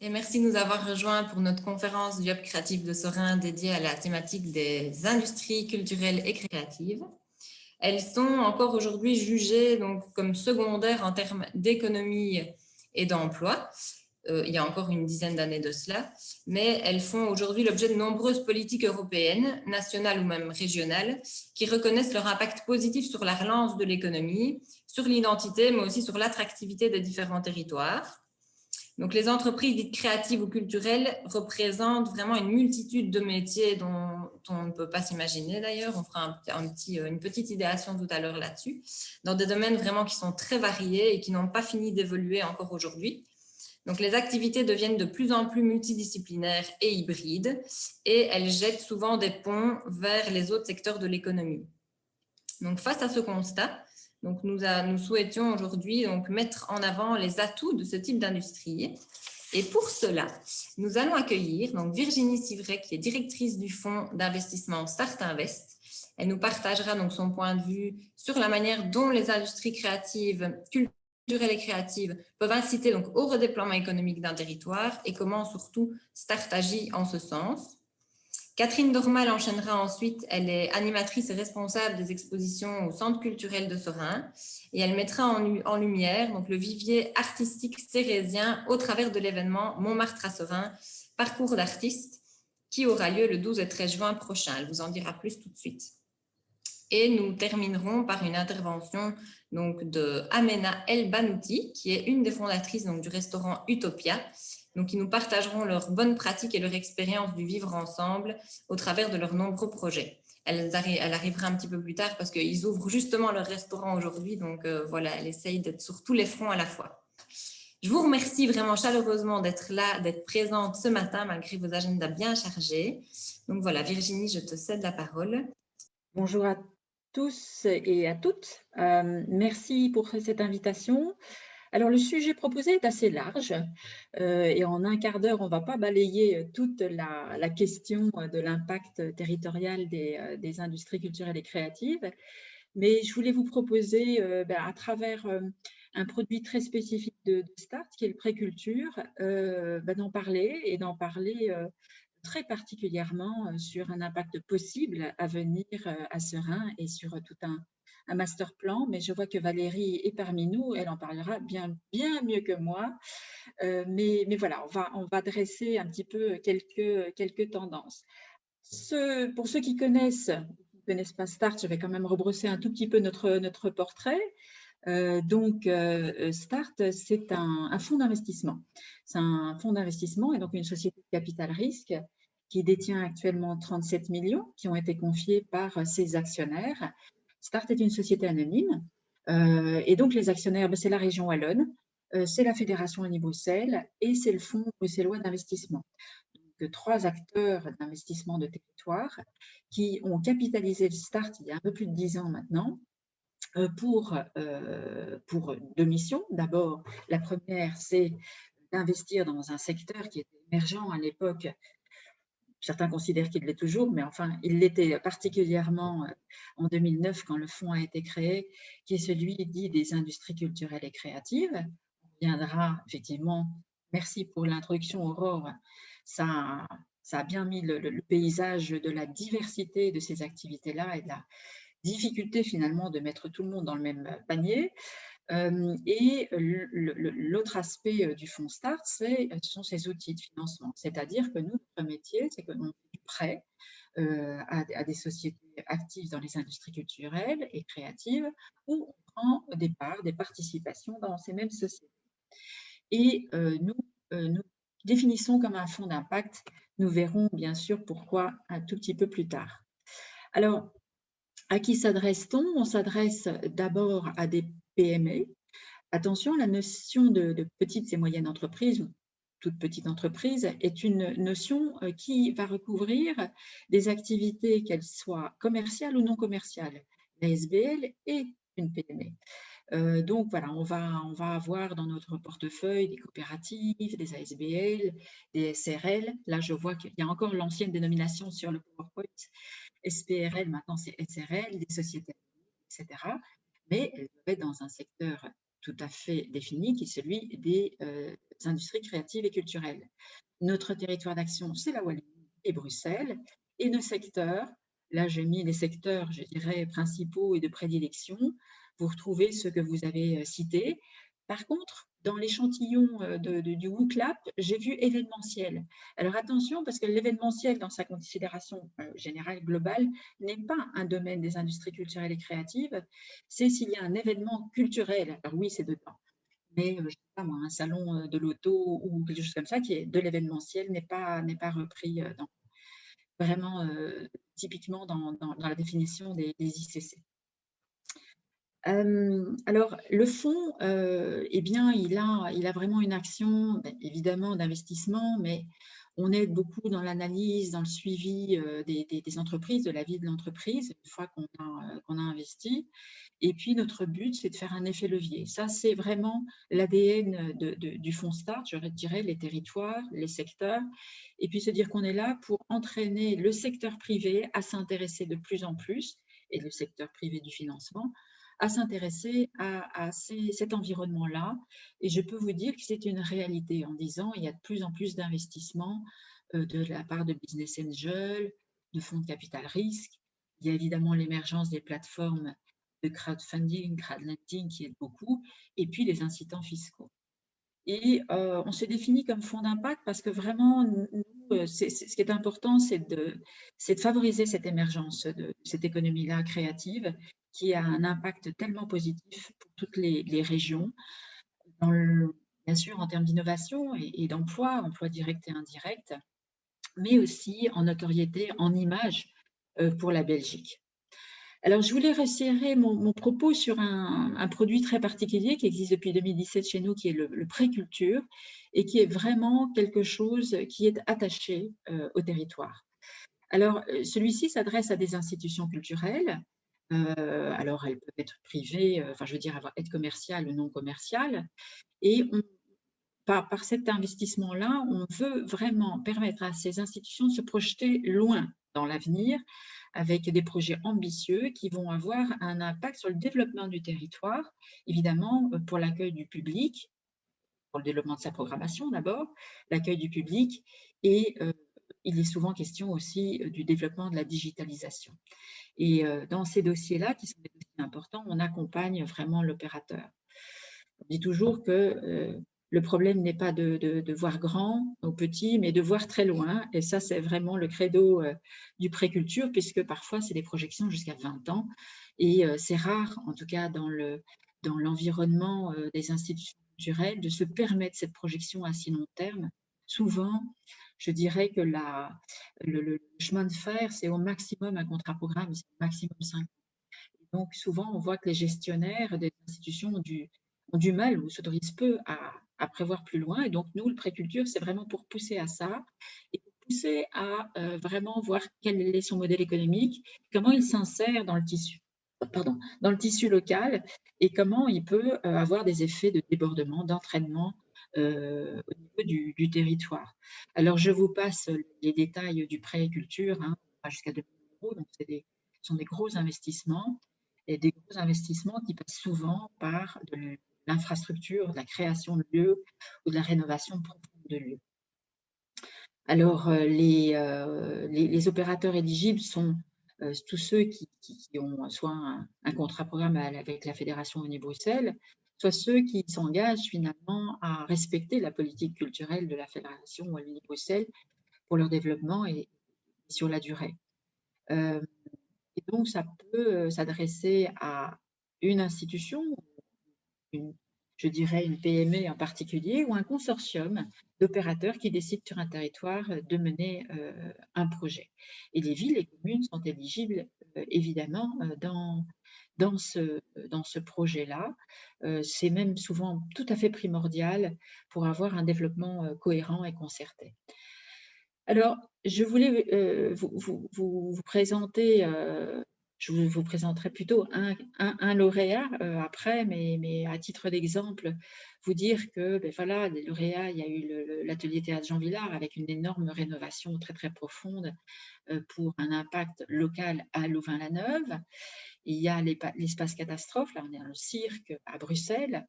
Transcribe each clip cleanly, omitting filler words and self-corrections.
Et merci de nous avoir rejoints pour notre conférence du Hub Créatif de Sorin dédiée à la thématique des industries culturelles et créatives. Elles sont encore aujourd'hui jugées donc, comme secondaires en termes d'économie et d'emploi. Il y a encore une dizaine d'années de cela, mais elles font aujourd'hui l'objet de nombreuses politiques européennes, nationales ou même régionales, qui reconnaissent leur impact positif sur la relance de l'économie, sur l'identité, mais aussi sur l'attractivité des différents territoires. Donc, les entreprises dites créatives ou culturelles représentent vraiment une multitude de métiers dont on ne peut pas s'imaginer d'ailleurs. On fera une petite idéation tout à l'heure là-dessus, dans des domaines vraiment qui sont très variés et qui n'ont pas fini d'évoluer encore aujourd'hui. Donc, les activités deviennent de plus en plus multidisciplinaires et hybrides et elles jettent souvent des ponts vers les autres secteurs de l'économie. Donc, face à ce constat, donc nous souhaitions aujourd'hui mettre en avant les atouts de ce type d'industrie. Et pour cela, nous allons accueillir donc Virginie Civray, qui est directrice du fonds d'investissement Start Invest. Elle nous partagera donc son point de vue sur la manière dont les industries créatives, culturelles et créatives peuvent inciter donc au redéploiement économique d'un territoire et comment surtout Start agit en ce sens. Catherine Dormal enchaînera ensuite. Elle est animatrice et responsable des expositions au Centre culturel de Sorin et elle mettra en lumière donc, le vivier artistique cérésien au travers de l'événement Montmartre à Sorin, parcours d'artistes, qui aura lieu le 12 et 13 juin prochain. Elle vous en dira plus tout de suite. Et nous terminerons par une intervention donc, de Amena El Banouti, qui est une des fondatrices donc, du restaurant Utopia. Donc, ils nous partageront leurs bonnes pratiques et leur expérience du vivre ensemble au travers de leurs nombreux projets. Elle arrivera un petit peu plus tard parce qu'ils ouvrent justement leur restaurant aujourd'hui. Donc, voilà, elle essaye d'être sur tous les fronts à la fois. Je vous remercie vraiment chaleureusement d'être là, d'être présente ce matin malgré vos agendas bien chargés. Donc, voilà, Virginie, je te cède la parole. Bonjour à tous et à toutes. Merci pour cette invitation. Alors, le sujet proposé est assez large et en un quart d'heure, on ne va pas balayer toute la question de l'impact territorial des industries culturelles et créatives, mais je voulais vous proposer, à travers un produit très spécifique de Start, qui est le Préculture, d'en parler et d'en parler très particulièrement sur un impact possible à venir à Serein et sur tout un master plan. Mais je vois que Valérie est parmi nous, elle en parlera bien mieux que moi. Mais voilà, on va dresser un petit peu quelques tendances. Pour ceux qui connaissent pas Start, je vais quand même rebrosser un tout petit peu notre portrait. Start, c'est un fonds d'investissement. C'est un fonds d'investissement et donc une société de capital risque qui détient actuellement 37 millions qui ont été confiés par ses actionnaires. Start est une société anonyme et donc les actionnaires, c'est la région wallonne, c'est la Fédération Wallonie-Bruxelles et c'est le Fonds bruxellois d'investissement. Donc, 3 acteurs d'investissement de territoire qui ont capitalisé le Start il y a un peu plus de 10 ans maintenant pour 2 missions. D'abord, la première, c'est d'investir dans un secteur qui était émergent à l'époque. Certains considèrent qu'il l'est toujours, mais enfin, il l'était particulièrement en 2009 quand le fonds a été créé, qui est celui dit des industries culturelles et créatives. On viendra effectivement, merci pour l'introduction Aurore, ça a bien mis le paysage de la diversité de ces activités-là et de la difficulté finalement de mettre tout le monde dans le même panier. Et l'autre aspect du fonds Start, ce sont ces outils de financement. C'est-à-dire que nous, notre métier, c'est qu'on fait du prêt à des sociétés actives dans les industries culturelles et créatives où on prend des parts, des participations dans ces mêmes sociétés. Et nous définissons comme un fonds d'impact. Nous verrons bien sûr pourquoi un tout petit peu plus tard. Alors, à qui s'adresse-t-on? On s'adresse d'abord à des PME. Attention, la notion de petites et moyennes entreprises ou toute petite entreprise est une notion qui va recouvrir des activités, qu'elles soient commerciales ou non commerciales. La SBL est une PME. Donc voilà, on va avoir dans notre portefeuille des coopératives, des ASBL, des SRL. Là, je vois qu'il y a encore l'ancienne dénomination sur le PowerPoint. SPRL, maintenant c'est SRL, des sociétés, etc. Mais elles doivent être dans un secteur tout à fait défini, qui est celui des industries créatives et culturelles. Notre territoire d'action, c'est la Wallonie et Bruxelles. Et nos secteurs, là j'ai mis les secteurs, je dirais, principaux et de prédilection. Vous retrouvez ceux que vous avez cités. Par contre, dans l'échantillon du WooClap, j'ai vu événementiel. Alors attention, parce que l'événementiel, dans sa considération générale, globale, n'est pas un domaine des industries culturelles et créatives. C'est s'il y a un événement culturel. Alors oui, c'est dedans. Mais je ne sais pas moi, un salon de l'auto ou quelque chose comme ça qui est de l'événementiel n'est pas repris vraiment typiquement dans la définition des ICC. Alors, le fonds, eh bien, il a vraiment une action, évidemment, d'investissement, mais on aide beaucoup dans l'analyse, dans le suivi des entreprises, de la vie de l'entreprise, une fois qu'on a investi. Et puis, notre but, c'est de faire un effet levier. Ça, c'est vraiment l'ADN du fonds Start, je dirais, les territoires, les secteurs, et puis se dire qu'on est là pour entraîner le secteur privé à s'intéresser de plus en plus, et le secteur privé du financement, à s'intéresser à cet environnement-là. Et je peux vous dire que c'est une réalité en disant il y a de plus en plus d'investissements de la part de business angels, de fonds de capital risque. Il y a évidemment l'émergence des plateformes de crowdfunding, crowdlending qui aident beaucoup, et puis les incitants fiscaux. Et on se définit comme fonds d'impact parce que vraiment, nous, ce qui est important, c'est de favoriser cette émergence de cette économie-là créative qui a un impact tellement positif pour toutes les régions, bien sûr en termes d'innovation et d'emploi, emploi direct et indirect, mais aussi en notoriété, en image pour la Belgique. Alors, je voulais resserrer mon propos sur un produit très particulier qui existe depuis 2017 chez nous, qui est le Préculture, et qui est vraiment quelque chose qui est attaché au territoire. Alors, celui-ci s'adresse à des institutions culturelles. Alors, elles peuvent être privées, enfin, je veux dire, être commerciales ou non commerciales. Et par cet investissement-là, on veut vraiment permettre à ces institutions de se projeter loin dans l'avenir avec des projets ambitieux qui vont avoir un impact sur le développement du territoire, évidemment pour l'accueil du public, pour le développement de sa programmation d'abord, l'accueil du public et il est souvent question aussi du développement de la digitalisation. Et dans ces dossiers-là, qui sont des dossiers importants, on accompagne vraiment l'opérateur. On dit toujours que le problème n'est pas de voir grand ou petit, mais de voir très loin. Et ça, c'est vraiment le credo du Préculture, puisque parfois, c'est des projections jusqu'à 20 ans. Et c'est rare, en tout cas dans l'environnement des institutions culturelles, de se permettre cette projection à si long terme. Souvent, je dirais que le chemin de fer, c'est au maximum un contrat programme, c'est au maximum 5 ans. Donc, souvent, on voit que les gestionnaires des institutions ont du mal ou s'autorisent peu à prévoir plus loin. Et donc, nous, le Préculture, c'est vraiment pour pousser à ça et pour pousser à vraiment voir quel est son modèle économique, comment il s'insère dans le tissu. Pardon, dans le tissu local et comment il peut avoir des effets de débordement, d'entraînement au niveau du territoire. Alors, je vous passe les détails du Préculture, hein, jusqu'à 2 000 €, donc ce sont des gros investissements et des gros investissements qui passent souvent par de l'infrastructure, de la création de lieux ou de la rénovation profonde de lieux. Alors, les opérateurs éligibles sont tous ceux qui ont soit un contrat programme avec la Fédération Wallonie-Bruxelles, soit ceux qui s'engagent finalement à respecter la politique culturelle de la Fédération Wallonie-Bruxelles pour leur développement et sur la durée. Et donc, ça peut s'adresser à une institution, je dirais une PME en particulier, ou un consortium d'opérateurs qui décident sur un territoire de mener un projet. Et les villes et communes sont éligibles, évidemment, dans ce projet-là. C'est même souvent tout à fait primordial pour avoir un développement cohérent et concerté. Alors, je voulais vous présenter, je vous présenterai plutôt un lauréat après, mais à titre d'exemple, vous dire que ben voilà, les lauréats, il y a eu l'atelier théâtre Jean Villard avec une énorme rénovation très très profonde pour un impact local à Louvain-la-Neuve. Il y a l'espace catastrophe, là on est dans le cirque à Bruxelles,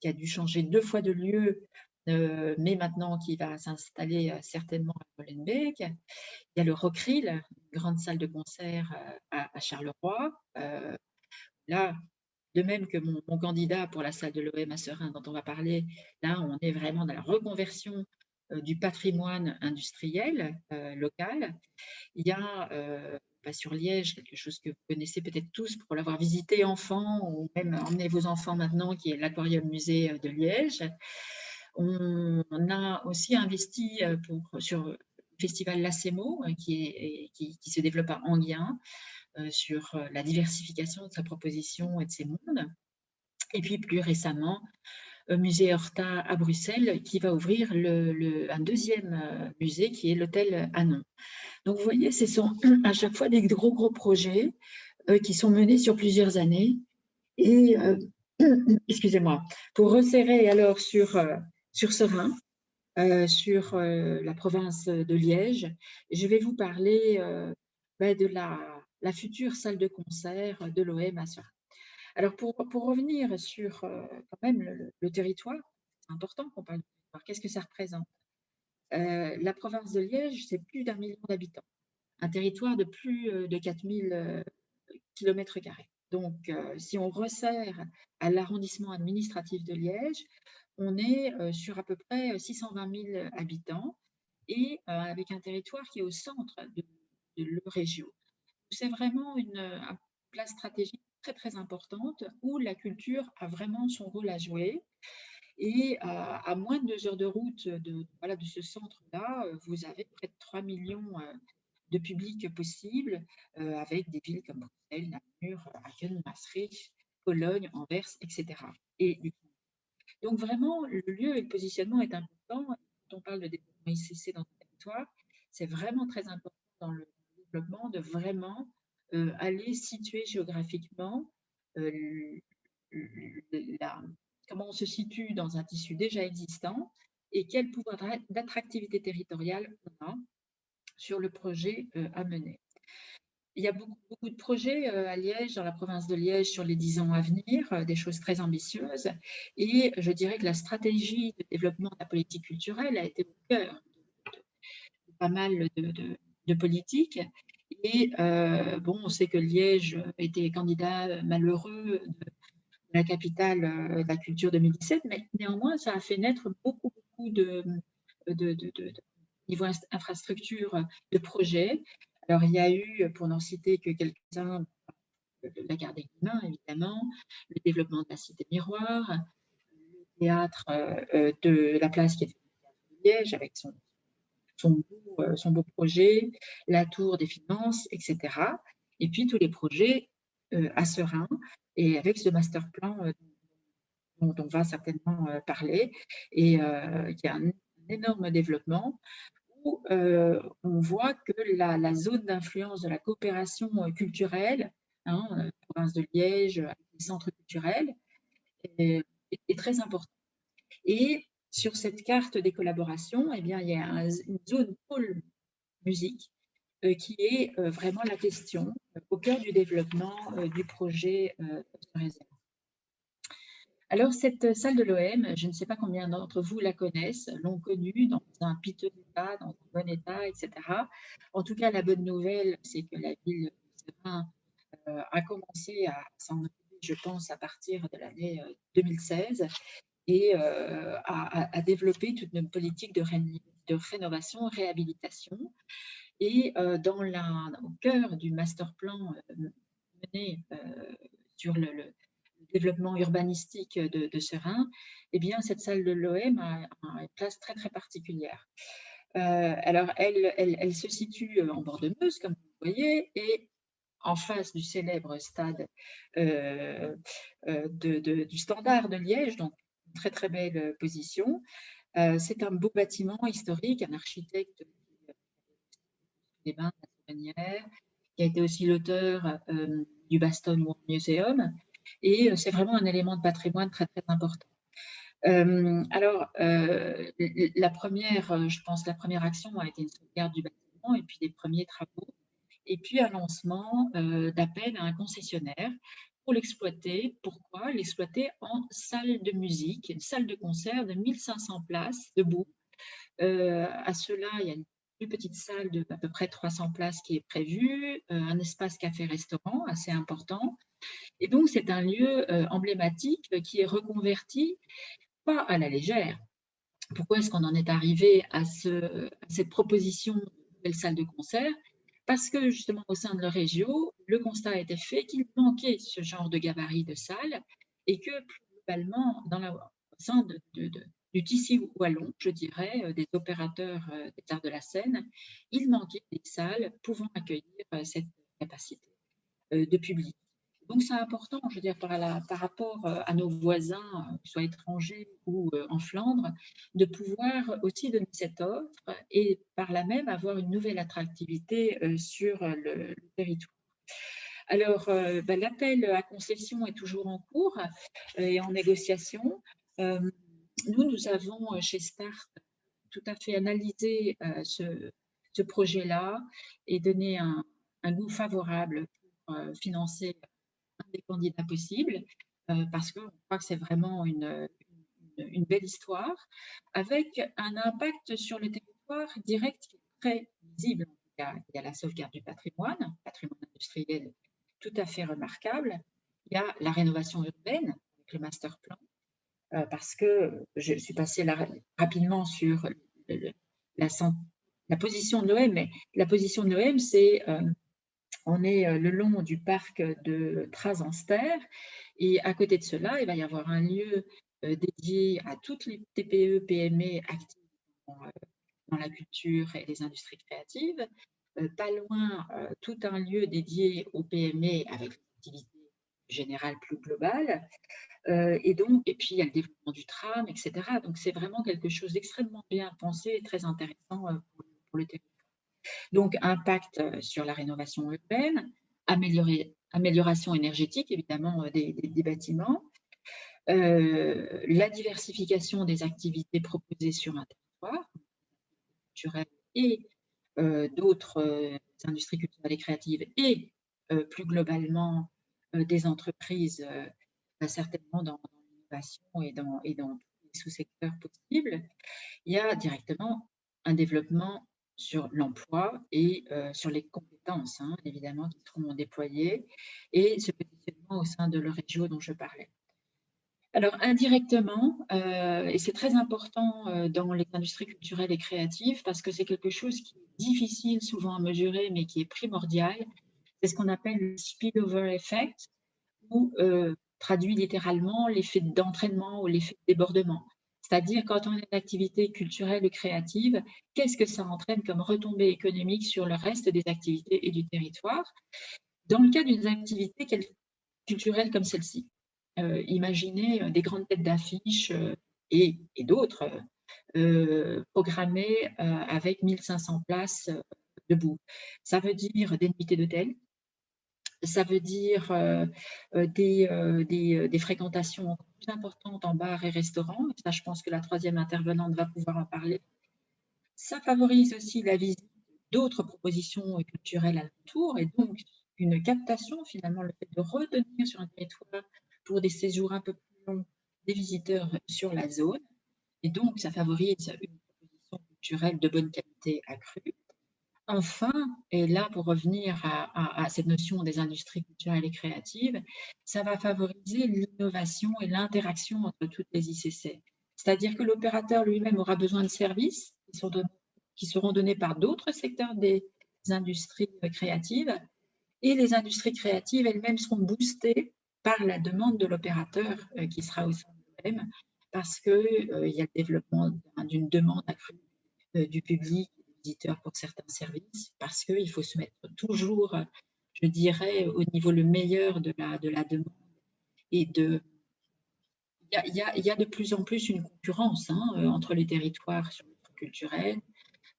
qui a dû changer 2 fois de lieu, mais maintenant qui va s'installer certainement à Molenbeek. Il y a le Rockrill, une grande salle de concert à Charleroi. Là, de même que mon candidat pour la salle de l'OM à Serein dont on va parler, là, on est vraiment dans la reconversion du patrimoine industriel local. Il y a sur Liège, quelque chose que vous connaissez peut-être tous pour l'avoir visité enfant ou même emmener vos enfants maintenant, qui est l'Aquarium Musée de Liège. On a aussi investi sur le festival Lacemo qui se développe à Enghien sur la diversification de sa proposition et de ses mondes. Et puis plus récemment, Musée Horta à Bruxelles qui va ouvrir un deuxième musée qui est l'hôtel Anon. Donc vous voyez, ce sont à chaque fois des gros projets qui sont menés sur plusieurs années. Et excusez-moi, pour resserrer alors sur Serein, sur la province de Liège, je vais vous parler de la future salle de concert de l'OM à Serein. Alors pour revenir sur quand même le territoire, c'est important qu'on parle de territoire. Qu'est-ce que ça représente? La province de Liège, c'est plus d'1 million d'habitants, un territoire de plus de 4000 km². Donc, si on resserre à l'arrondissement administratif de Liège, on est sur à peu près 620 000 habitants et avec un territoire qui est au centre de l'Eurégion. C'est vraiment une place stratégique très importante où la culture a vraiment son rôle à jouer. Et à moins de 2 heures de route de ce centre-là, vous avez près de 3 millions de publics possibles, avec des villes comme Bruxelles, Namur, Aachen, Maastricht, Cologne, Anvers, etc. Et donc vraiment, le lieu et le positionnement est important. Quand on parle de développement ICC dans le territoire, c'est vraiment très important dans le développement de vraiment aller situer géographiquement comment on se situe dans un tissu déjà existant et quel pouvoir d'attractivité territoriale on a sur le projet à mener. Il y a beaucoup de projets à Liège, dans la province de Liège, sur les 10 ans à venir, des choses très ambitieuses. Et je dirais que la stratégie de développement de la politique culturelle a été au cœur de pas mal de politiques. Et on sait que Liège était candidat malheureux de la capitale de la culture 2017, mais néanmoins, ça a fait naître beaucoup de niveau infrastructure de projets. Alors, il y a eu, pour n'en citer que quelques-uns, la gare des Guillemins, évidemment, le développement de la Cité Miroir, le théâtre de la place qui est de Liège avec son beau projet, la tour des finances, etc. Et puis tous les projets à Serein et avec ce master plan dont on va certainement parler et qui a un énorme développement où on voit que la zone d'influence de la coopération culturelle, province de Liège, les centres culturels, est très importante. Et sur cette carte des collaborations, eh bien, il y a une zone pôle musique qui est vraiment la question au cœur du développement du projet réserve. Alors, cette salle de l'OM, je ne sais pas combien d'entre vous la connaissent, l'ont connue dans un piteux état, dans un bon état, etc. En tout cas, la bonne nouvelle, c'est que la ville de Serein a commencé à s'en occuper, je pense, à partir de l'année 2016 et à développer toute une politique de rénovation, réhabilitation. Et au cœur du master plan mené sur le développement urbanistique de Serein, eh bien, cette salle de l'OM a une place très particulière. Alors, elle se situe en bord de Meuse, comme vous voyez, et en face du célèbre stade du Standard de Liège, donc une très belle position. C'est un beau bâtiment historique, un architecte des Bains de la Saunière, qui a été aussi l'auteur du Baston World Museum, et c'est vraiment un élément de patrimoine très important. Alors, la première action a été une sauvegarde du bâtiment et puis des premiers travaux, et puis un lancement d'appel à un concessionnaire pour l'exploiter. Pourquoi? L'exploiter en salle de musique, une salle de concert de 1500 places debout. À cela, il y a une plus petite salle de à peu près 300 places qui est prévue, un espace café-restaurant assez important. Et donc, c'est un lieu emblématique qui est reconverti, pas à la légère. Pourquoi est-ce qu'on en est arrivé à cette proposition de nouvelle salle de concert? Parce que justement, au sein de la région, le constat a été fait qu'il manquait ce genre de gabarit de salle et que plus globalement, au sein du tissu wallon, je dirais, des opérateurs des arts de la scène, il manquait des salles pouvant accueillir cette capacité de public. Donc, c'est important, je veux dire, par rapport à nos voisins, qu'ils soient étrangers ou en Flandre, de pouvoir aussi donner cette offre et par là même avoir une nouvelle attractivité sur le territoire. Alors, l'appel à concession est toujours en cours et en négociation. Euh, nous avons chez Start tout à fait analysé ce projet-là et donné un goût favorable pour financer un des candidats possibles, parce qu'on croit que c'est vraiment une belle histoire, avec un impact sur le territoire direct qui est très visible. Il y a la sauvegarde du patrimoine industriel tout à fait remarquable. Il y a la rénovation urbaine avec le master plan, parce que je suis passée rapidement sur la, la position de l'OM, mais la position de l'OM, c'est on est le long du parc de Trasanster et à côté de cela, il va y avoir un lieu dédié à toutes les TPE, PME actives dans la culture et les industries créatives. Pas loin, tout un lieu dédié aux PME avec une activité générale plus globale. Et puis, il y a le développement du tram, etc. Donc, c'est vraiment quelque chose d'extrêmement bien pensé et très intéressant pour le territoire. Donc, impact sur la rénovation urbaine, amélioration énergétique, évidemment, des bâtiments, la diversification des activités proposées sur un territoire, culturel et d'autres industries culturelles et créatives, et plus globalement des entreprises, certainement dans l'innovation et dans tous les sous-secteurs possibles. Il y a directement un développement sur l'emploi et sur les compétences, hein, évidemment, qui seront déployées, et ce positionnement au sein de l'Euregio dont je parlais. Alors, indirectement, et c'est très important dans les industries culturelles et créatives, parce que c'est quelque chose qui est difficile souvent à mesurer, mais qui est primordial, c'est ce qu'on appelle le spillover effect, ou traduit littéralement l'effet d'entraînement ou l'effet de débordement. C'est-à-dire, quand on a une activité culturelle ou créative, qu'est-ce que ça entraîne comme retombée économique sur le reste des activités et du territoire? Dans le cas d'une activité culturelle comme celle-ci, imaginez des grandes têtes d'affiches et d'autres programmées avec 1500 places debout. Ça veut dire des nuitées d'hôtel, ça veut dire des fréquentations encore plus importantes en bars et restaurants. Ça, je pense que la troisième intervenante va pouvoir en parler. Ça favorise aussi la visite d'autres propositions culturelles alentour et donc une captation, finalement, le fait de retenir sur un territoire pour des séjours un peu plus longs des visiteurs sur la zone. Et donc, ça favorise une proposition culturelle de bonne qualité accrue. Enfin, et là pour revenir à cette notion des industries culturelles et créatives, ça va favoriser l'innovation et l'interaction entre toutes les ICC. C'est-à-dire que l'opérateur lui-même aura besoin de services qui seront donnés par d'autres secteurs des industries créatives, et les industries créatives elles-mêmes seront boostées par la demande de l'opérateur qui sera au sein de l'OM, parce qu'il y a le développement d'une demande accrue du public, des visiteurs pour certains services, parce qu'il faut se mettre toujours, je dirais, au niveau le meilleur de la demande. Et il y a de plus en plus une concurrence entre les territoires sur le plan culturel,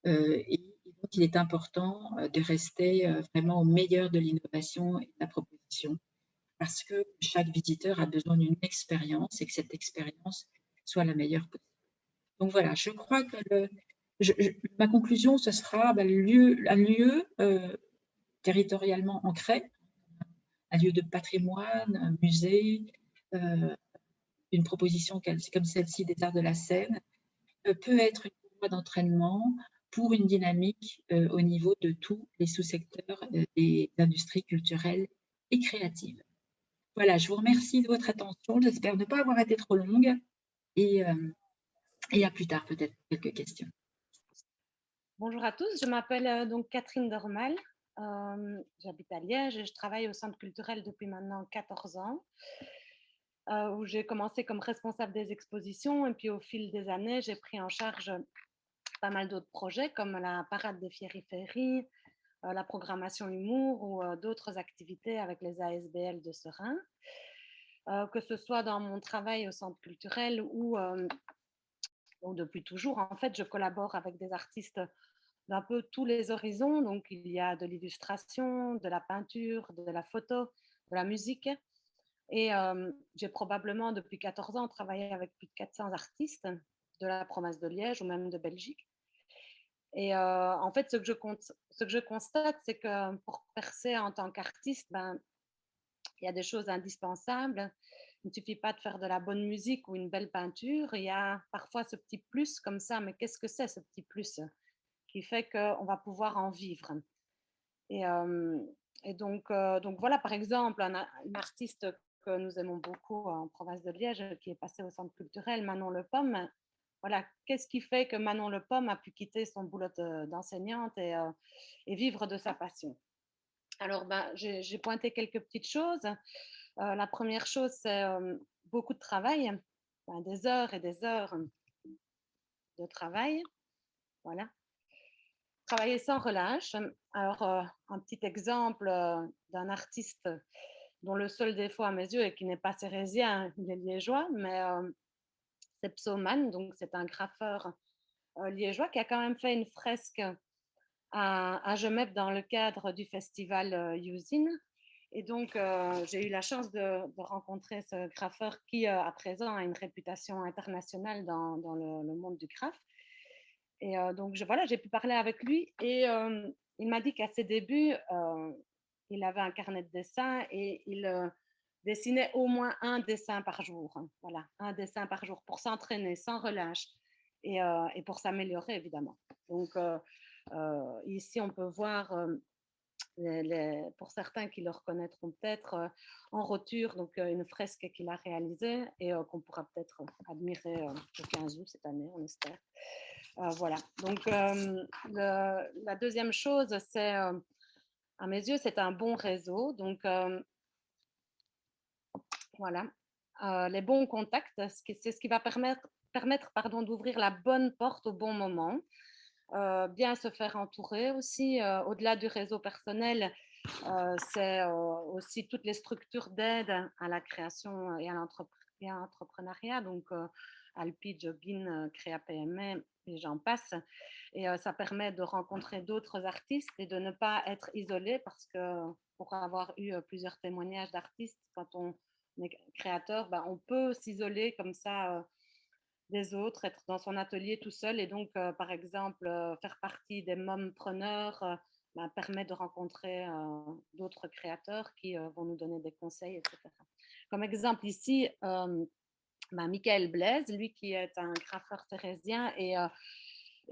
et donc il est important de rester vraiment au meilleur de l'innovation et de la proposition, parce que chaque visiteur a besoin d'une expérience et que cette expérience soit la meilleure possible. Donc voilà, je crois que ma conclusion, ce sera un lieu territorialement ancré, un lieu de patrimoine, un musée, une proposition comme celle-ci des arts de la scène, peut être une voie d'entraînement pour une dynamique au niveau de tous les sous-secteurs des industries culturelles et créatives. Voilà, je vous remercie de votre attention. J'espère ne pas avoir été trop longue et, et à plus tard peut-être pour quelques questions. Bonjour à tous, je m'appelle donc Catherine Dormal, j'habite à Liège et je travaille au Centre culturel depuis maintenant 14 ans, où j'ai commencé comme responsable des expositions et puis au fil des années, j'ai pris en charge pas mal d'autres projets comme la parade des Fieri-Féri, la programmation humour ou d'autres activités avec les ASBL de Serein. Que ce soit dans mon travail au Centre culturel ou depuis toujours, en fait, je collabore avec des artistes d'un peu tous les horizons. Donc, il y a de l'illustration, de la peinture, de la photo, de la musique. Et j'ai probablement, depuis 14 ans, travaillé avec plus de 400 artistes de la province de Liège ou même de Belgique. Et en fait, ce que je constate, c'est que pour percer en tant qu'artiste, ben, il y a des choses indispensables. Il ne suffit pas de faire de la bonne musique ou une belle peinture. Il y a parfois ce petit plus comme ça, mais qu'est-ce que c'est ce petit plus qui fait qu'on va pouvoir en vivre? Et, euh, et donc voilà, par exemple, une artiste que nous aimons beaucoup en province de Liège, qui est passée au centre culturel, Manon Le Pomme. Voilà, qu'est-ce qui fait que Manon Le Pomme a pu quitter son boulot d'enseignante et vivre de sa passion? Alors, ben, j'ai pointé quelques petites choses. La première chose, c'est beaucoup de travail, ben, des heures et des heures de travail. Voilà. Travailler sans relâche. Alors, un petit exemple d'un artiste dont le seul défaut à mes yeux est qu'il n'est pas cérésien, il est liégeois, mais c'est Psoman, donc c'est un graffeur liégeois qui a quand même fait une fresque à Gemep dans le cadre du festival Usine. Et donc, j'ai eu la chance de rencontrer ce graffeur qui, à présent, a une réputation internationale dans le monde du graphe. Et donc, voilà, j'ai pu parler avec lui et il m'a dit qu'à ses débuts, il avait un carnet de dessin et il dessinait au moins un dessin par jour. Hein, voilà, un dessin par jour pour s'entraîner sans relâche et pour s'améliorer, évidemment. Donc, ici, on peut voir pour certains qui le reconnaîtront peut-être, en roture, donc une fresque qu'il a réalisée et qu'on pourra peut-être admirer le 15 août cette année, on espère. Voilà, donc la deuxième chose, c'est, à mes yeux, c'est un bon réseau. Donc voilà, les bons contacts, c'est ce qui va permettre pardon, d'ouvrir la bonne porte au bon moment. Bien se faire entourer aussi, au-delà du réseau personnel, c'est aussi toutes les structures d'aide à la création et à l'entrepreneuriat, donc Alpi, Jobin, Créa PME et j'en passe. Et ça permet de rencontrer d'autres artistes et de ne pas être isolé parce que pour avoir eu plusieurs témoignages d'artistes, quand on est créateur, ben, on peut s'isoler comme ça des autres, être dans son atelier tout seul et donc, par exemple, faire partie des mompreneurs ben, permet de rencontrer d'autres créateurs qui vont nous donner des conseils, etc. Comme exemple ici, ben, Michael Blaise, lui qui est un graffeur thérésien et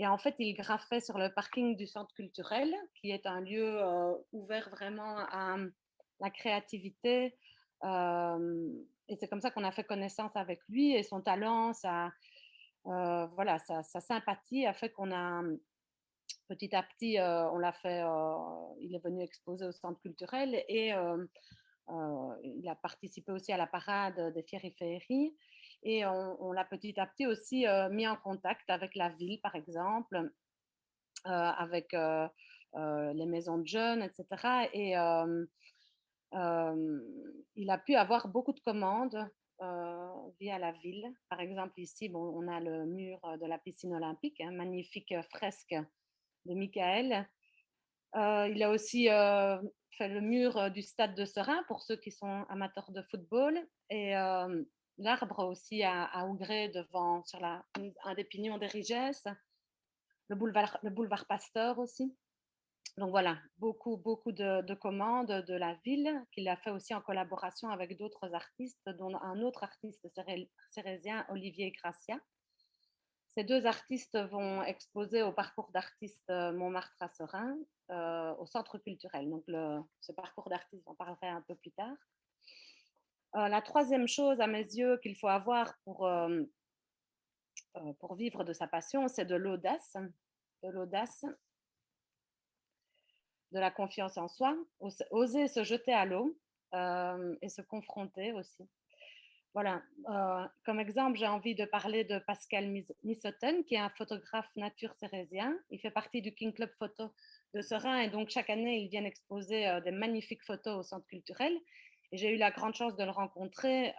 en fait, il graffait sur le parking du centre culturel, qui est un lieu ouvert vraiment à la créativité. Et c'est comme ça qu'on a fait connaissance avec lui et son talent, voilà, sa sympathie a fait qu'on a petit à petit, on l'a fait, il est venu exposer au centre culturel et il a participé aussi à la parade des Fieri-Féri. Et on l'a petit à petit aussi mis en contact avec la ville, par exemple, avec les maisons de jeunes, etc. Et il a pu avoir beaucoup de commandes via la ville. Par exemple, ici, bon, on a le mur de la piscine olympique, hein, magnifique fresque de Michael. Il a aussi fait le mur du stade de Serein pour ceux qui sont amateurs de football. Et l'arbre aussi à Ougré devant, sur un des pignons des Rigès. Le boulevard Pasteur aussi. Donc voilà, beaucoup de commandes de la ville, qu'il a fait aussi en collaboration avec d'autres artistes, dont un autre artiste cérésien, Olivier Gracia. Ces deux artistes vont exposer au parcours d'artistes Montmartre à Seraing, au centre culturel. Donc ce parcours d'artistes, j'en parlerai un peu plus tard. La troisième chose à mes yeux qu'il faut avoir pour vivre de sa passion, c'est de l'audace, de la confiance en soi, oser se jeter à l'eau et se confronter aussi. Voilà, comme exemple, j'ai envie de parler de Pascal Missoten, qui est un photographe nature cérésien. Il fait partie du King Club Photo de Seraing et donc chaque année, ils viennent exposer des magnifiques photos au centre culturel. Et j'ai eu la grande chance de le rencontrer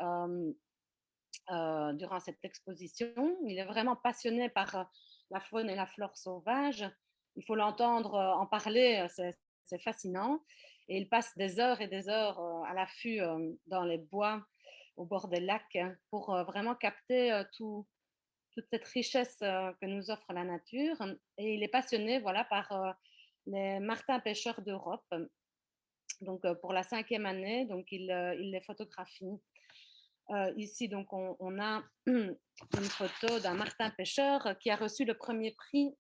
durant cette exposition. Il est vraiment passionné par la faune et la flore sauvage. Il faut l'entendre en parler, c'est fascinant. Et il passe des heures et des heures à l'affût dans les bois, au bord des lacs, pour vraiment capter toute cette richesse que nous offre la nature. Et il est passionné voilà, par les martins pêcheurs d'Europe. Donc, pour la 5e année, donc il les photographie. Ici, donc, on a une photo d'un martin pêcheur qui a reçu le premier prix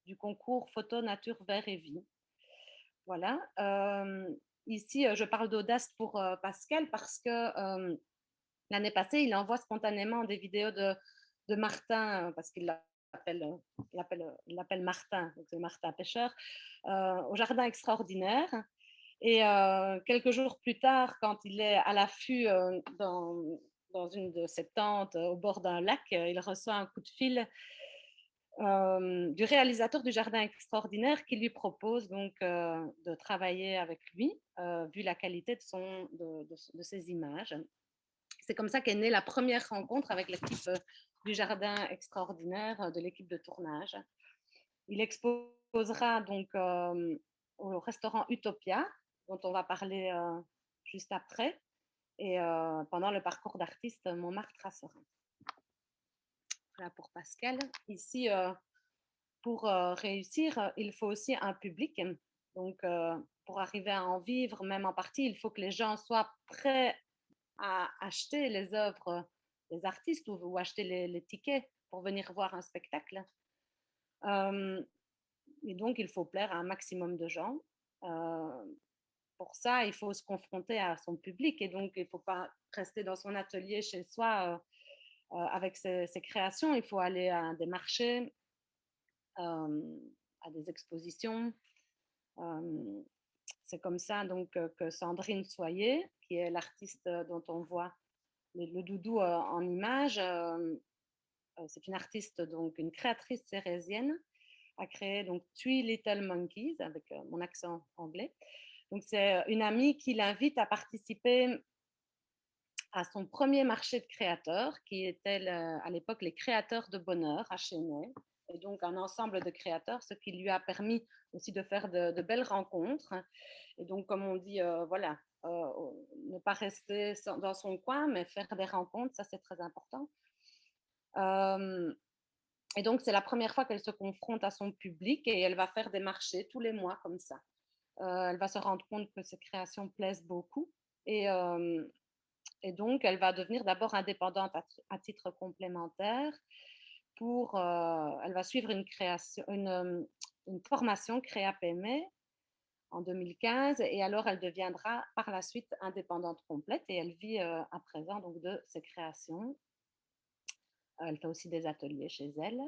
du concours Photo Nature Vert et Vie. Voilà. Ici, je parle d'audace pour Pascal parce que l'année passée, il envoie spontanément des vidéos de Martin, parce qu'il l'appelle Martin, donc c'est Martin pêcheur, au jardin extraordinaire. Et quelques jours plus tard, quand il est à l'affût dans une de ses tentes au bord d'un lac, il reçoit un coup de fil du réalisateur du Jardin extraordinaire qui lui propose donc de travailler avec lui, vu la qualité de ses images. C'est comme ça qu'est née la première rencontre avec l'équipe du Jardin extraordinaire, de l'équipe de tournage. Il exposera donc au restaurant Utopia, dont on va parler juste après, et pendant le parcours d'artiste Montmartre à Seraing. Voilà pour Pascal. Ici, pour réussir, il faut aussi un public. Donc, pour arriver à en vivre, même en partie, il faut que les gens soient prêts à acheter les œuvres des artistes ou acheter les tickets pour venir voir un spectacle. Et donc, il faut plaire à un maximum de gens. Pour ça, il faut se confronter à son public et donc il ne faut pas rester dans son atelier chez soi avec ses créations. Il faut aller à des marchés, à des expositions. C'est comme ça donc que Sandrine Soyer, qui est l'artiste dont on voit le doudou en image, c'est une artiste, donc une créatrice cérésienne, a créé donc Three Little Monkeys avec mon accent anglais. Donc c'est une amie qui l'invite à participer à son premier marché de créateurs, qui était à l'époque les créateurs de bonheur à Chennai, et donc un ensemble de créateurs, ce qui lui a permis aussi de faire de belles rencontres. Et donc, comme on dit, voilà, ne pas rester dans son coin, mais faire des rencontres, ça c'est très important. Et donc, c'est la première fois qu'elle se confronte à son public et elle va faire des marchés tous les mois comme ça. Elle va se rendre compte que ses créations plaisent beaucoup et donc elle va devenir d'abord indépendante à titre complémentaire. Elle va suivre une formation Créa-PME en 2015 et alors elle deviendra par la suite indépendante complète et elle vit à présent donc de ses créations. Elle fait aussi des ateliers chez elle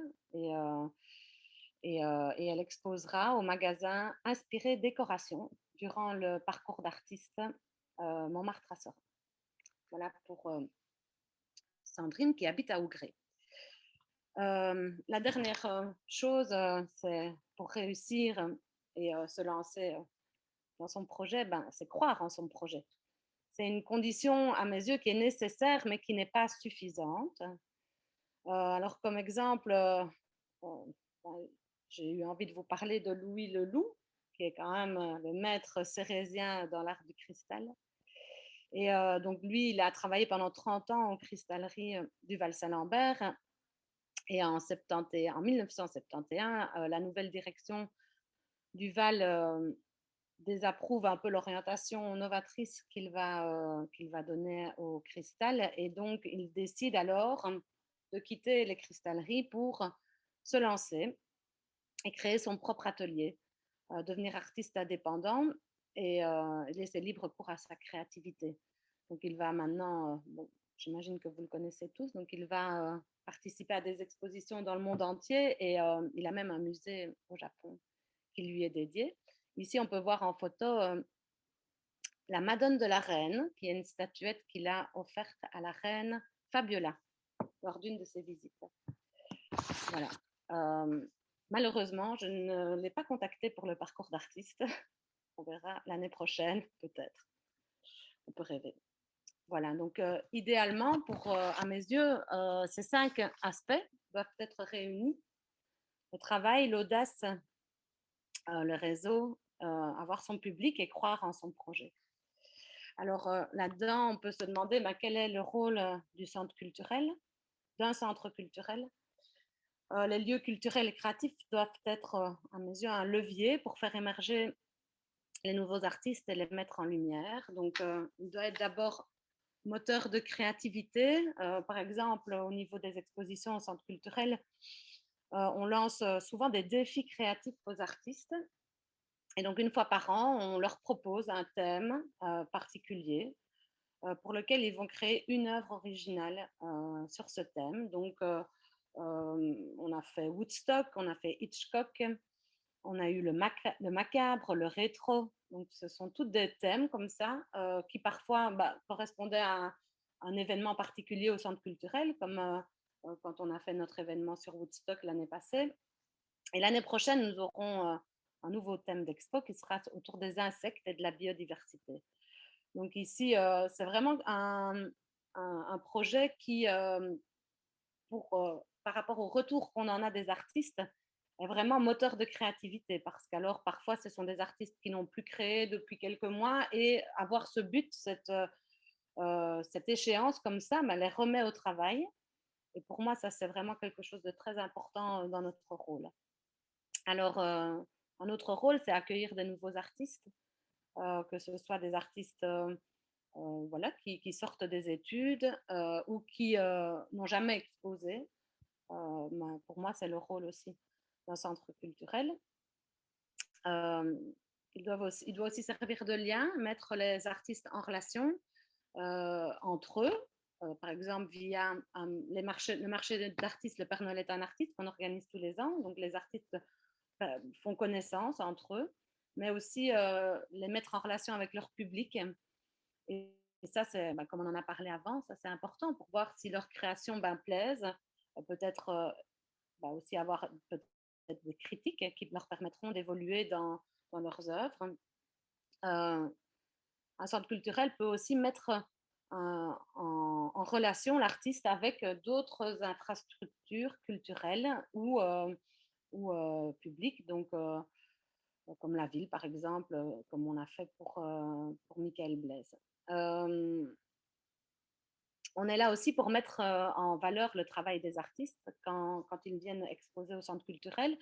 et elle exposera au magasin Inspiré Décoration durant le parcours d'artiste Montmartre à Seraing. Voilà pour Sandrine qui habite à Ougré. La dernière chose, c'est pour réussir et se lancer dans son projet, c'est croire en son projet. C'est une condition à mes yeux qui est nécessaire mais qui n'est pas suffisante. Alors comme exemple, j'ai eu envie de vous parler de Louis Leloup, qui est quand même le maître cérésien dans l'art du cristal. Et donc lui, il a travaillé pendant 30 ans en cristallerie du Duval désapprouve un peu l'orientation novatrice qu'il va donner au cristal et donc il décide alors de quitter les cristalleries pour se lancer et créer son propre atelier, devenir artiste indépendant et laisser libre cours à sa créativité. Donc il va maintenant, bon, j'imagine que vous le connaissez tous, donc il va participer à des expositions dans le monde entier et il a même un musée au Japon qui lui est dédié. Ici, on peut voir en photo la Madone de la Reine, qui est une statuette qu'il a offerte à la reine Fabiola lors d'une de ses visites. Voilà. Malheureusement, je ne l'ai pas contacté pour le parcours d'artiste. On verra l'année prochaine, peut-être. On peut rêver. Voilà, donc idéalement, à mes yeux, ces 5 aspects doivent être réunis. Le travail, l'audace, le réseau, avoir son public et croire en son projet. Alors là-dedans, on peut se demander quel est le rôle du centre culturel, d'un centre culturel. Les lieux culturels et créatifs doivent être, à mes yeux, un levier pour faire émerger les nouveaux artistes et les mettre en lumière. Donc, il doit être d'abord moteur de créativité. Par exemple, au niveau des expositions au centre culturel, on lance souvent des défis créatifs aux artistes. Et donc, une fois par an, on leur propose un thème particulier pour lequel ils vont créer une œuvre originale sur ce thème. Donc, on a fait Woodstock, on a fait Hitchcock, on a eu le macabre, le rétro. Donc, ce sont tous des thèmes comme ça qui parfois correspondaient à un événement particulier au centre culturel, comme quand on a fait notre événement sur Woodstock l'année passée. Et l'année prochaine, nous aurons un nouveau thème d'expo qui sera autour des insectes et de la biodiversité. Donc ici, c'est vraiment un projet qui, par rapport au retour qu'on en a des artistes, est vraiment moteur de créativité parce qu'alors parfois ce sont des artistes qui n'ont plus créé depuis quelques mois et avoir ce but, cette échéance comme ça, les remet au travail. Et pour moi, ça c'est vraiment quelque chose de très important dans notre rôle. Alors, un autre rôle, c'est accueillir de nouveaux artistes, que ce soit des artistes voilà, qui sortent des études ou qui n'ont jamais exposé. Pour moi, c'est le rôle aussi d'un centre culturel. Il doit aussi servir de lien, mettre les artistes en relation entre eux. Par exemple, via le marché d'artistes, le Père Noël est un artiste qu'on organise tous les ans. Donc, les artistes font connaissance entre eux, mais aussi les mettre en relation avec leur public. Et ça, c'est, comme on en a parlé avant, ça c'est important pour voir si leurs créations plaisent, peut-être aussi avoir peut-être des critiques qui leur permettront d'évoluer dans leurs œuvres. Un centre culturel peut aussi mettre en relation l'artiste avec d'autres infrastructures culturelles ou publiques, donc comme la ville par exemple, comme on a fait pour Michael Blaise. On est là aussi pour mettre en valeur le travail des artistes quand ils viennent exposer au centre culturel,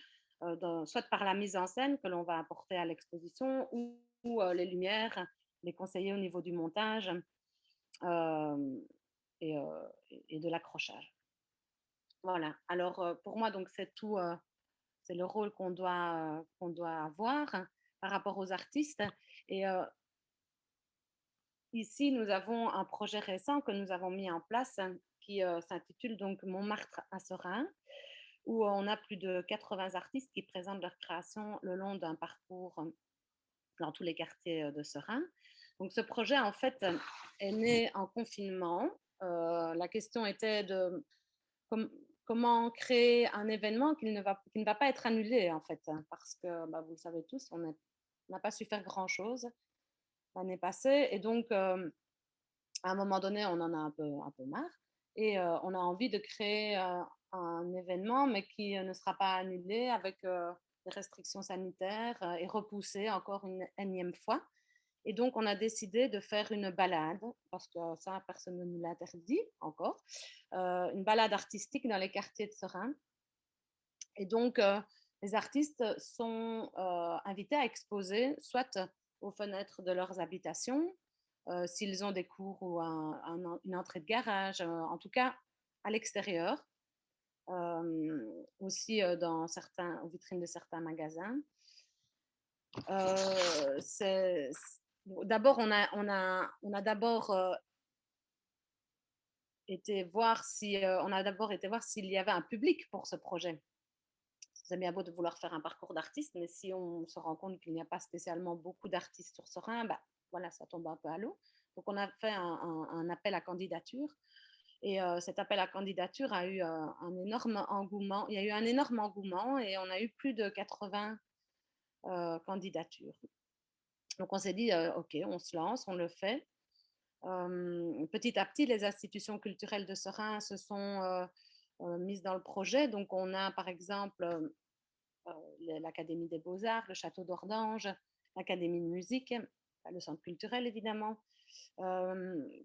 soit par la mise en scène que l'on va apporter à l'exposition ou les lumières, les conseiller au niveau du montage et de l'accrochage. Voilà, alors pour moi, donc c'est tout, c'est le rôle qu'on doit avoir par rapport aux artistes. Et ici, nous avons un projet récent que nous avons mis en place qui s'intitule donc Montmartre à Seraing, où on a plus de 80 artistes qui présentent leurs créations le long d'un parcours dans tous les quartiers de Seraing. Donc ce projet, en fait, est né en confinement. La question était de comment créer un événement qui ne va pas être annulé, en fait, parce que, vous le savez tous, on n'a pas su faire grand-chose l'année passée. Et donc, à un moment donné, on en a un peu marre. Et on a envie de créer un événement, mais qui ne sera pas annulé avec des restrictions sanitaires et repoussé encore une énième fois. Et donc, on a décidé de faire une balade, parce que ça, personne ne nous l'interdit encore, une balade artistique dans les quartiers de Seraing. Et donc, les artistes sont invités à exposer soit aux fenêtres de leurs habitations, s'ils ont des cours ou une entrée de garage, en tout cas à l'extérieur, aussi aux vitrines de certains magasins. D'abord, on a d'abord été voir s'il y avait un public pour ce projet. C'est bien beau de vouloir faire un parcours d'artiste, mais si on se rend compte qu'il n'y a pas spécialement beaucoup d'artistes sur Seraing, voilà, ça tombe un peu à l'eau. Donc, on a fait un appel à candidature. Et cet appel à candidature a eu un énorme engouement. Il y a eu un énorme engouement et on a eu plus de 80 candidatures. Donc, on s'est dit, OK, on se lance, on le fait. Petit à petit, les institutions culturelles de Seraing se sont mises dans le projet. Donc, on a par exemple l'Académie des Beaux-Arts, le Château d'Ordange, l'Académie de musique, le Centre culturel évidemment,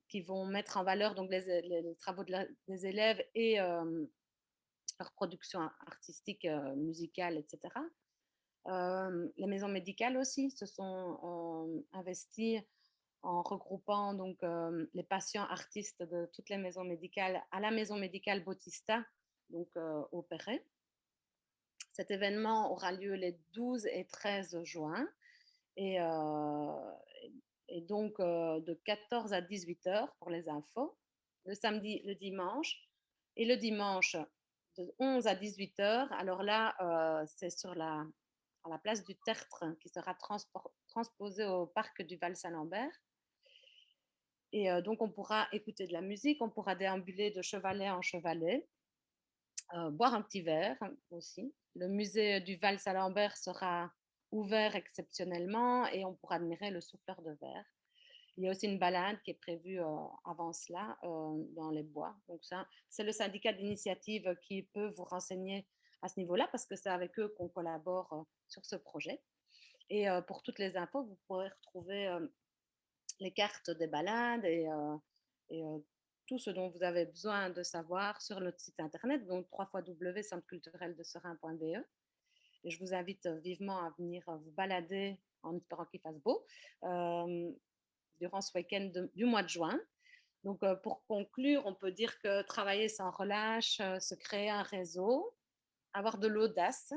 qui vont mettre en valeur donc, les travaux des élèves et leur production artistique, musicale, etc. Les maisons médicales aussi se sont investies en regroupant donc, les patients artistes de toutes les maisons médicales à la maison médicale Bautista, donc au Perret. Cet événement aura lieu les 12 et 13 juin et donc de 14 à 18 heures pour les infos, le samedi, le dimanche, et le dimanche de 11 à 18 heures. Alors là, c'est à la place du Tertre qui sera transposé au parc du Val-Saint-Lambert. Et donc, on pourra écouter de la musique, on pourra déambuler de chevalet en chevalet, boire un petit verre aussi. Le musée du Val-Saint-Lambert sera ouvert exceptionnellement et on pourra admirer le souffleur de verre. Il y a aussi une balade qui est prévue avant cela dans les bois. Donc ça, c'est le syndicat d'initiative qui peut vous renseigner à ce niveau-là parce que c'est avec eux qu'on collabore sur ce projet. Et pour toutes les infos, vous pourrez retrouver les cartes des balades et tout ce dont vous avez besoin de savoir sur notre site internet, donc www.centreculturel-de-seraing.be. Et je vous invite vivement à venir vous balader en espérant qu'il fasse beau durant ce week-end du mois de juin. Donc, pour conclure, on peut dire que travailler sans relâche, se créer un réseau, avoir de l'audace,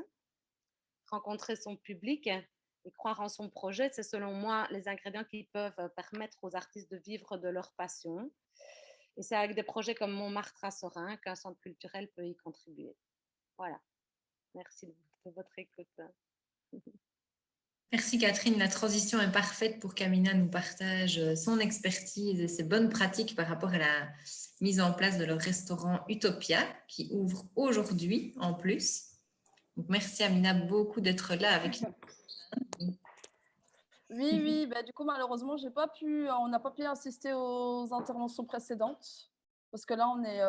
rencontrer son public et croire en son projet, c'est selon moi les ingrédients qui peuvent permettre aux artistes de vivre de leur passion. Et c'est avec des projets comme Montmartre à Seraing qu'un centre culturel peut y contribuer. Voilà. Merci de votre écoute. Merci Catherine, la transition est parfaite pour qu'Amina nous partage son expertise et ses bonnes pratiques par rapport à la mise en place de leur restaurant Utopia qui ouvre aujourd'hui en plus. Donc, merci Amina beaucoup d'être là avec nous. Oui, du coup malheureusement on n'a pas pu assister aux interventions précédentes parce que là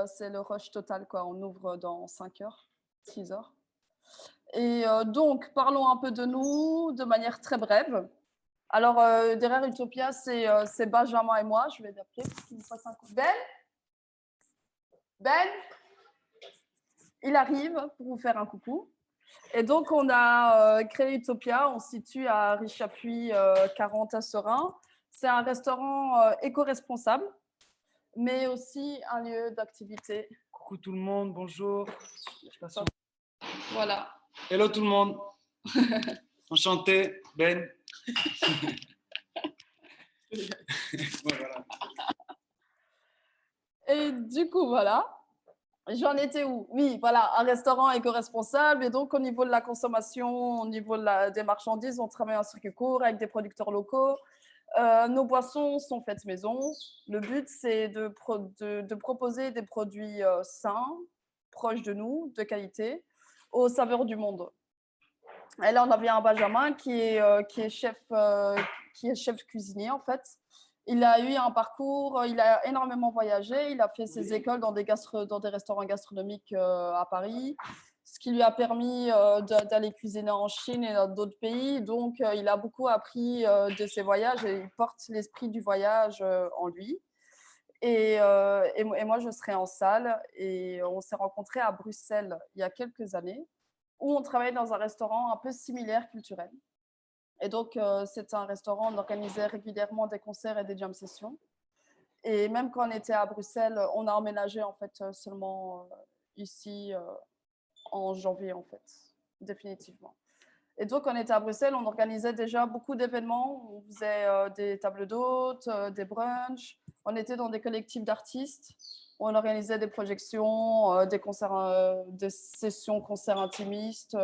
c'est le rush total quoi. On ouvre dans 5 heures, 6 heures. Et donc, parlons un peu de nous de manière très brève. Alors, derrière Utopia, c'est Benjamin et moi. Je vais l'appeler pour qu'il me fasse un coup. Ben, il arrive pour vous faire un coucou. Et donc, on a créé Utopia. On se situe à Richapuis 40 à Seraing. C'est un restaurant éco-responsable, mais aussi un lieu d'activité. Coucou tout le monde, bonjour. Voilà. Hello tout le monde. Enchanté, Ben. Voilà. Et du coup, voilà. J'en étais où? Oui, voilà, un restaurant éco-responsable. Et donc, au niveau de la consommation, au niveau des marchandises, on travaille en circuit court avec des producteurs locaux. Nos boissons sont faites maison. Le but, c'est de proposer des produits sains, proches de nous, de qualité, aux saveurs du monde. Et là, on avait un Benjamin qui est chef cuisinier, en fait. Il a eu un parcours, il a énormément voyagé, il a fait ses écoles dans des restaurants gastronomiques à Paris, ce qui lui a permis d'aller cuisiner en Chine et dans d'autres pays. Donc, il a beaucoup appris de ses voyages et il porte l'esprit du voyage en lui. Et moi, je serai en salle et on s'est rencontrés à Bruxelles il y a quelques années. où on travaillait dans un restaurant un peu similaire culturel. Et donc, c'était un restaurant, on organisait régulièrement des concerts et des jam sessions. Et même quand on était à Bruxelles, on a emménagé en fait seulement ici en janvier en fait, définitivement. Et donc, on était à Bruxelles, on organisait déjà beaucoup d'événements. On faisait des tables d'hôtes, des brunchs. On était dans des collectifs d'artistes. On organisait des projections, des concerts, des sessions concerts intimistes.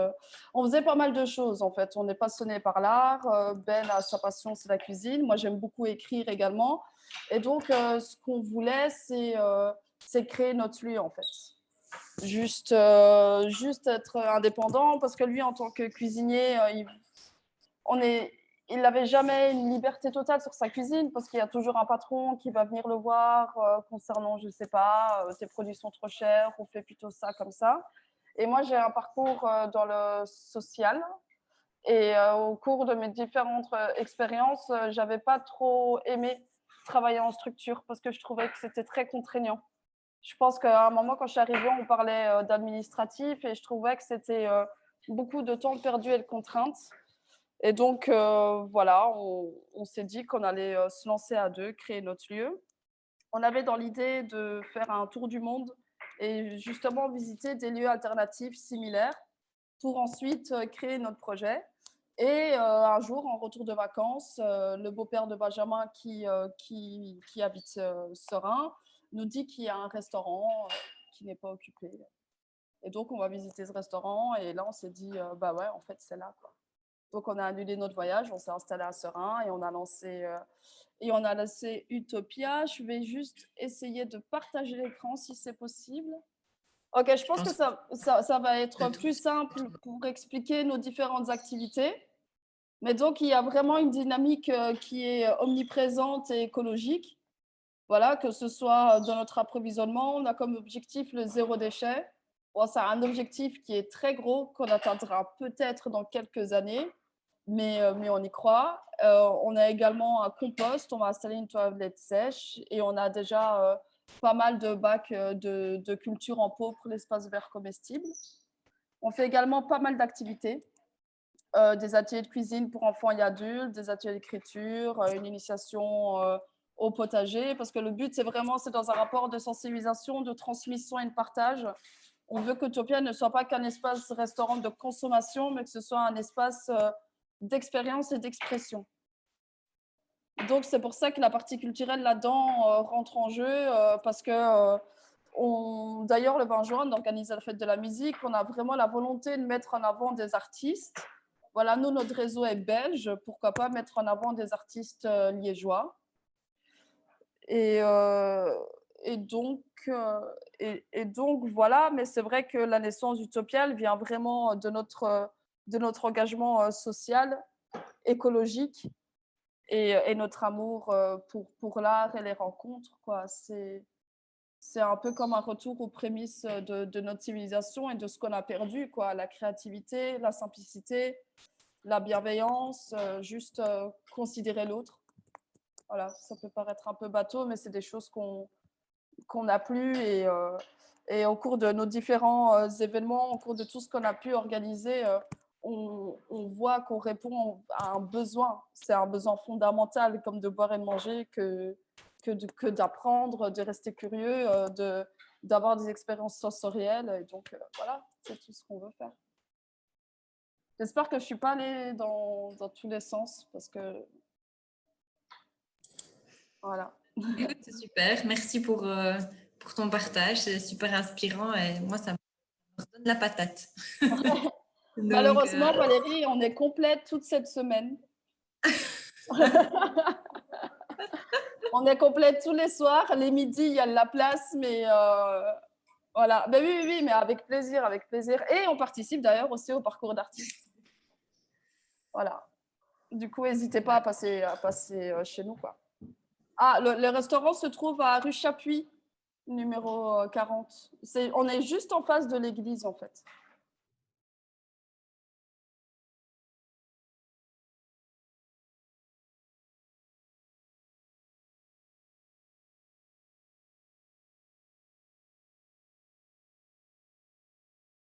On faisait pas mal de choses, en fait. On est passionné par l'art. Ben a sa passion, c'est la cuisine. Moi, j'aime beaucoup écrire également. Et donc, ce qu'on voulait, c'est créer notre lieu, en fait. Juste être indépendant, parce que lui, en tant que cuisinier, il n'avait jamais une liberté totale sur sa cuisine, parce qu'il y a toujours un patron qui va venir le voir concernant, je ne sais pas, tes produits sont trop chers, on fait plutôt ça comme ça. Et moi, j'ai un parcours dans le social, et au cours de mes différentes expériences, je n'avais pas trop aimé travailler en structure, parce que je trouvais que c'était très contraignant. Je pense qu'à un moment, quand je suis arrivée, on parlait d'administratif et je trouvais que c'était beaucoup de temps perdu et de contraintes. Et donc, voilà, on s'est dit qu'on allait se lancer à deux, créer notre lieu. On avait dans l'idée de faire un tour du monde et justement visiter des lieux alternatifs similaires pour ensuite créer notre projet. Et un jour, en retour de vacances, le beau-père de Benjamin qui habite Serein nous dit qu'il y a un restaurant qui n'est pas occupé. Et donc, on va visiter ce restaurant. Et là, on s'est dit, bah ouais, en fait, c'est là, quoi. Donc, on a annulé notre voyage, on s'est installé à Serein et on a lancé Utopia. Je vais juste essayer de partager l'écran si c'est possible. Ok, je pense que ça va être plus simple pour expliquer nos différentes activités. Mais donc, il y a vraiment une dynamique qui est omniprésente et écologique. Voilà, que ce soit dans notre approvisionnement, on a comme objectif le zéro déchet. Bon, c'est un objectif qui est très gros, qu'on atteindra peut-être dans quelques années, mais on y croit. On a également un compost, on va installer une toilette sèche et on a déjà pas mal de bacs de culture en pot pour l'espace vert comestible. On fait également pas mal d'activités, des ateliers de cuisine pour enfants et adultes, des ateliers d'écriture, une initiation au potager, parce que le but, c'est dans un rapport de sensibilisation, de transmission et de partage. On veut qu'Utopia ne soit pas qu'un espace restaurant de consommation, mais que ce soit un espace d'expérience et d'expression. Donc, c'est pour ça que la partie culturelle là-dedans rentre en jeu, parce que d'ailleurs, le 20 juin, on organise la fête de la musique. On a vraiment la volonté de mettre en avant des artistes. Voilà, nous, notre réseau est belge. Pourquoi pas mettre en avant des artistes liégeois. Et donc, voilà. Mais c'est vrai que la naissance d'Utopia vient vraiment de notre engagement social, écologique et notre amour pour l'art et les rencontres, quoi. C'est un peu comme un retour aux prémices de notre civilisation et de ce qu'on a perdu, quoi. La créativité, la simplicité, la bienveillance, juste considérer l'autre. Voilà, ça peut paraître un peu bateau, mais c'est des choses qu'on n'a plus. Et au cours de nos différents événements, au cours de tout ce qu'on a pu organiser, on voit qu'on répond à un besoin. C'est un besoin fondamental, comme de boire et de manger, que d'apprendre, de rester curieux, d'avoir des expériences sensorielles. Et donc, voilà, c'est tout ce qu'on veut faire. J'espère que je ne suis pas allée dans tous les sens, parce que... Voilà. C'est super. Merci pour ton partage. C'est super inspirant et moi, ça me donne la patate. Donc, malheureusement, Valérie, on est complète toute cette semaine. On est complète tous les soirs. Les midis, il y a de la place, mais voilà. Ben oui, mais avec plaisir, avec plaisir. Et on participe d'ailleurs aussi au parcours d'artiste. Voilà. Du coup, n'hésitez pas à passer chez nous, quoi. Ah, le restaurant se trouve à rue Chapuis, numéro 40. On est juste en face de l'église, en fait.